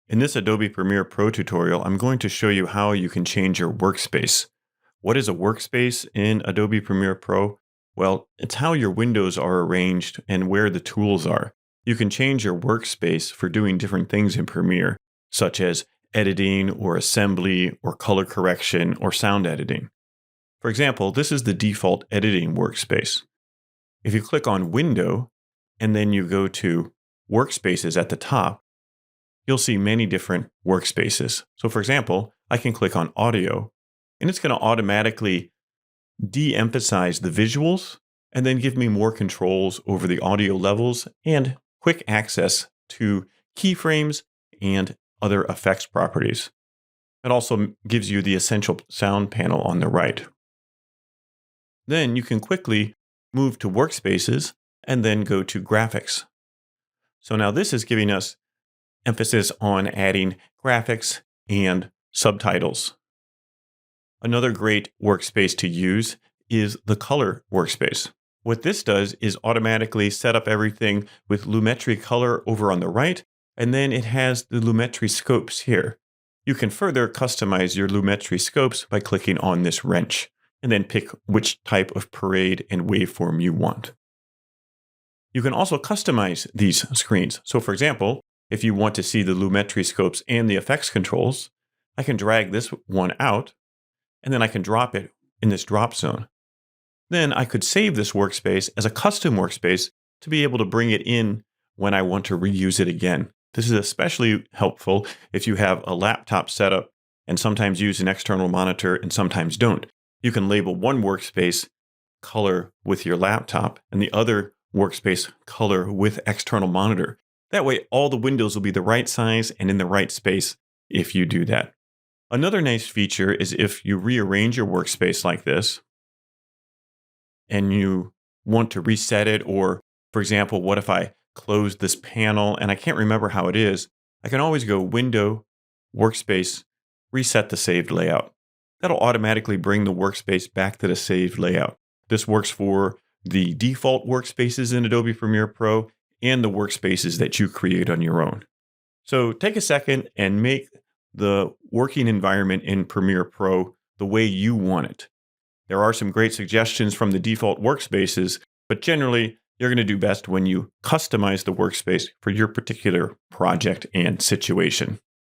In this Adobe Premiere Pro tutorial, I'm going to show you how you can change your workspace. What is a workspace in Adobe Premiere Pro? Well, it's how your windows are arranged and where the tools are. You can change your workspace for doing different things in Premiere, such as editing or assembly or color correction or sound editing. For example, this is the default editing workspace. If you click on Window and then you go to Workspaces at the top, you'll see many different workspaces. So for example, I can click on Audio, and it's going to automatically de-emphasize the visuals and then give me more controls over the audio levels and quick access to keyframes and other effects properties. It also gives you the essential sound panel on the right. Then you can quickly move to Workspaces and then go to Graphics. So now this is giving us emphasis on adding graphics and subtitles. Another great workspace to use is the color workspace. What this does is automatically set up everything with Lumetri color over on the right, and then it has the Lumetri scopes here. You can further customize your Lumetri scopes by clicking on this wrench, and then pick which type of parade and waveform you want. You can also customize these screens. So for example, if you want to see the Lumetri scopes and the effects controls, I can drag this one out, and then I can drop it in this drop zone. Then I could save this workspace as a custom workspace to be able to bring it in when I want to reuse it again. This is especially helpful if you have a laptop setup and sometimes use an external monitor and sometimes don't. You can label one workspace color with your laptop and the other workspace color with external monitor. That way, all the windows will be the right size and in the right space if you do that. Another nice feature is if you rearrange your workspace like this and you want to reset it, or for example, what if I close this panel and I can't remember how it is, I can always go Window, Workspace, Reset the saved layout. That'll automatically bring the workspace back to the saved layout. This works for the default workspaces in Adobe Premiere Pro and the workspaces that you create on your own. So take a second and make the working environment in Premiere Pro the way you want it. There are some great suggestions from the default workspaces, but generally you're going to do best when you customize the workspace for your particular project and situation.